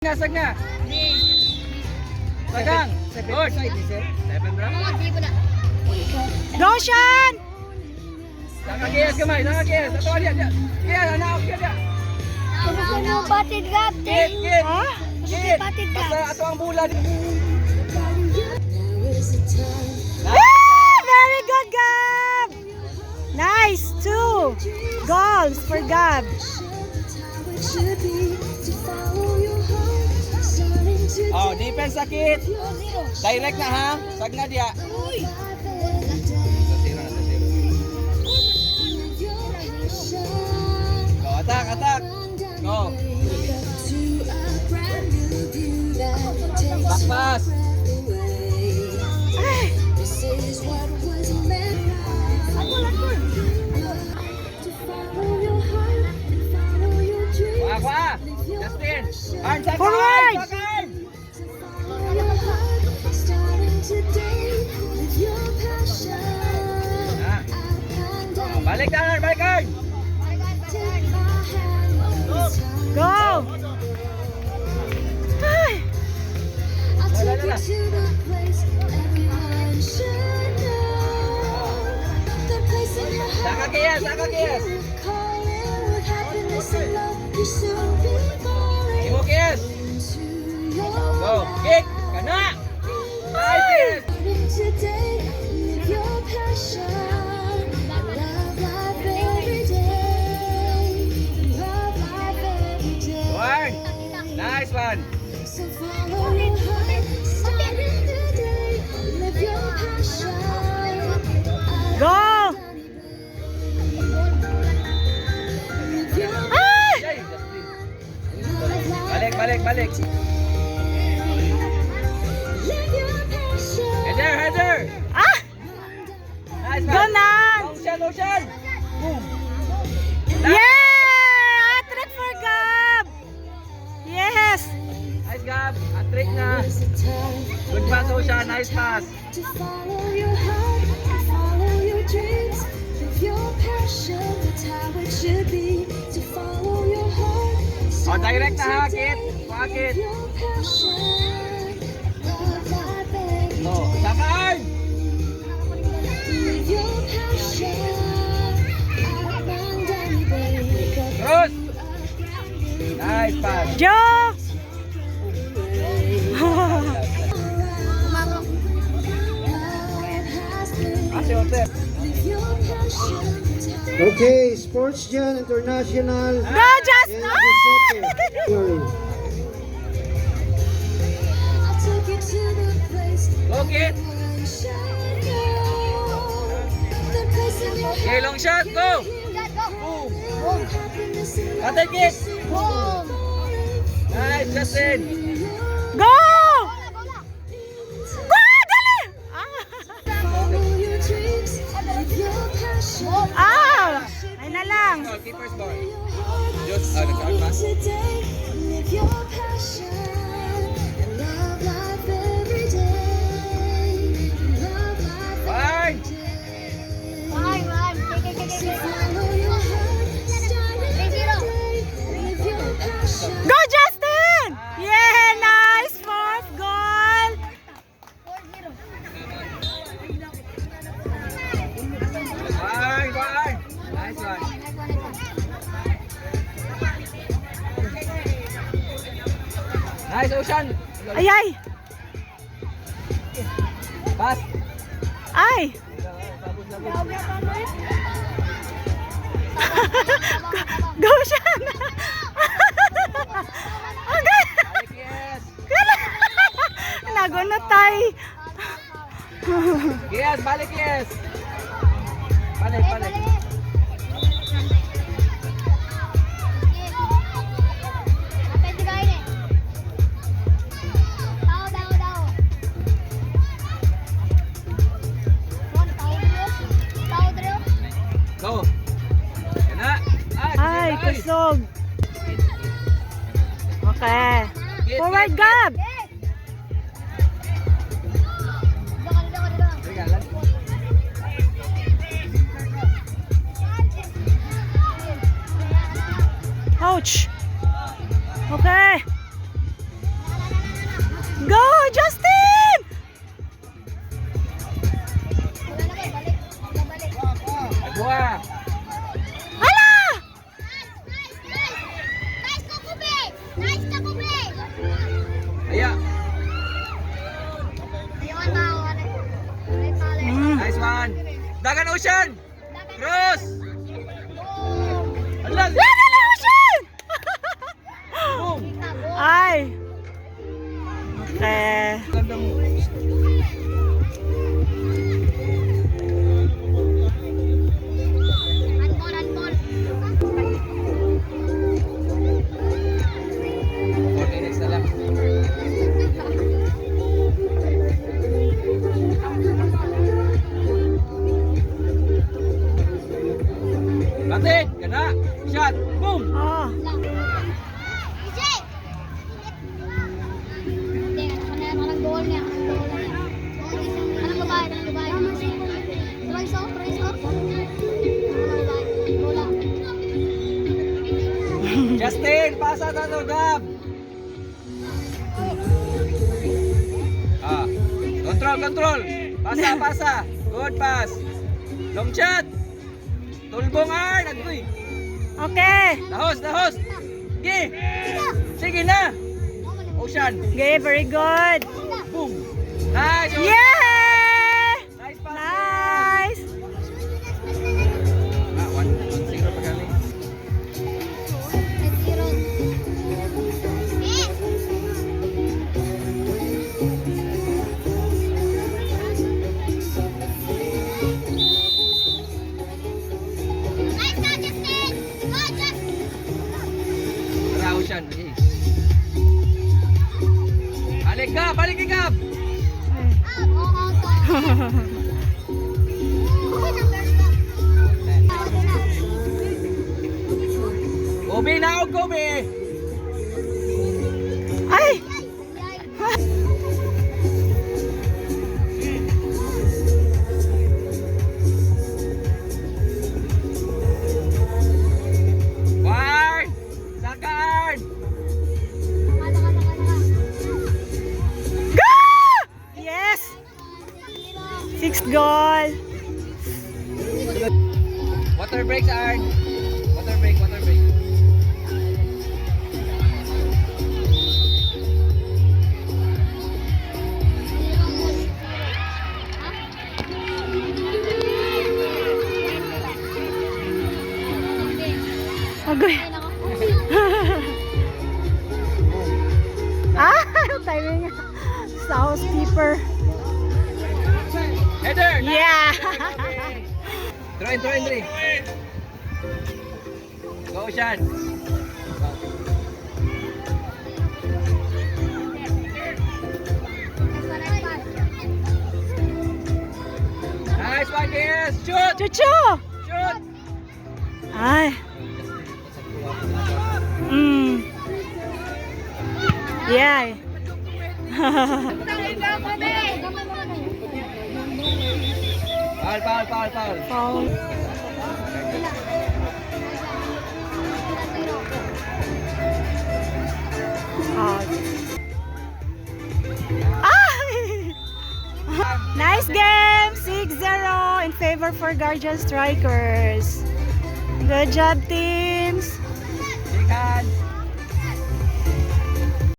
Nasag nga. Sagang. Good. 7 bro. Roshan! Nakakiyas kamay. Nakakiyas. Ato dia. Kaya anak dia dia. Ano batid gab? Kit. Ha? Kit. Batid gab. Basta ato ang bulan. Very good, Gab! Nice! 2 goals for Gab. Oh, defense sa Kit. Direct na ha. Sag na dia. Go, attack. Go. Back pass. Kuha. Justin. Arm sa Forward. Balik kanan. Go! Ay! Nakakiyas. Imo kiyas. Go. Kick. Kana. Nice. One. Nice one. Go! Ay! Yay, Justin. Balik. Header. Ah! Nice Go, one. Nan! Motion. Boom. Yeah! Hat-trick for Gab! Yes! Nice Gab. Hat-trick na. Good pass, Ocean. Nice pass. To follow your heart, to follow your dreams. Live your passion, that's how it should be. To follow your heart. Oh, direct na ha, Kit. Kuha, Kit. Your passion, love life every Oh, day. sakay. Live your passion, abundantly wake up. Cross. Nice pass. Joe! Ate, Ote. Live your passion, that's how Okay, Sports Gen International. Go, Justin! Sorry. I'll take you to the place Go, Kit. where you shine on. The place in your Okay, long shot. Go. Boom. Happiness in Ate, Kit. Boom. Nice, Justin. Go! Go! Dali! Follow your dreams, live your passion. Ah! Ay na lang. Keeper's ball. Just nag-out today, live your passion and love life every day. Love life Fine. every day. So follow your heart, start it today, live your passion. Go, Justin! Yeah! Nice! Fourth goal! Fine. Nice one. Nice, Ocean. Ay! Pass. Ay! Go siya na! Okay! Balik, yes. Nagunotay! Yes, balik, yes. Balik. Go. Kana. Ay, kusog! Okay. Forward, Gab! Ouch! Okay. Ocean! Cross! Ala! Lala Ocean! Boom! Ay. Okay. Gandang... Handball. 4 minutes na lang. Batik! Gana! Shot! Boom! Oh. Anong goal niya? Anong babae? Tries off. Bola. Justin! Pasa na to, Gab! Ah. Control! Pasa! Good pass! Long shot! Tulbong Arn! Agoy! Okay. Nahos! Sige na! Ocean! Okay, very good. Boom! Nice! Ocean! Yeah! Nice pass! Nice. 1-0 pa kami. Tara, Ocean. Okay. Balik ka! Kobe na ako, Kobe! Ay! Arn! Saka Arn! Go! Yes! Sixth goal. Water breaks, Arn! Water break. Agoy. Timing. Sa housekeeper. Header! Yeah. Throw in. Go, Ocean! Nice one, yes! Shoot! Chuchu! Shoot! Ay. Yeah. Foul. Foul. Out. Ay! Nice game! 6-0 in favor for Guardian Strikers. Good job, teams! Shake hands.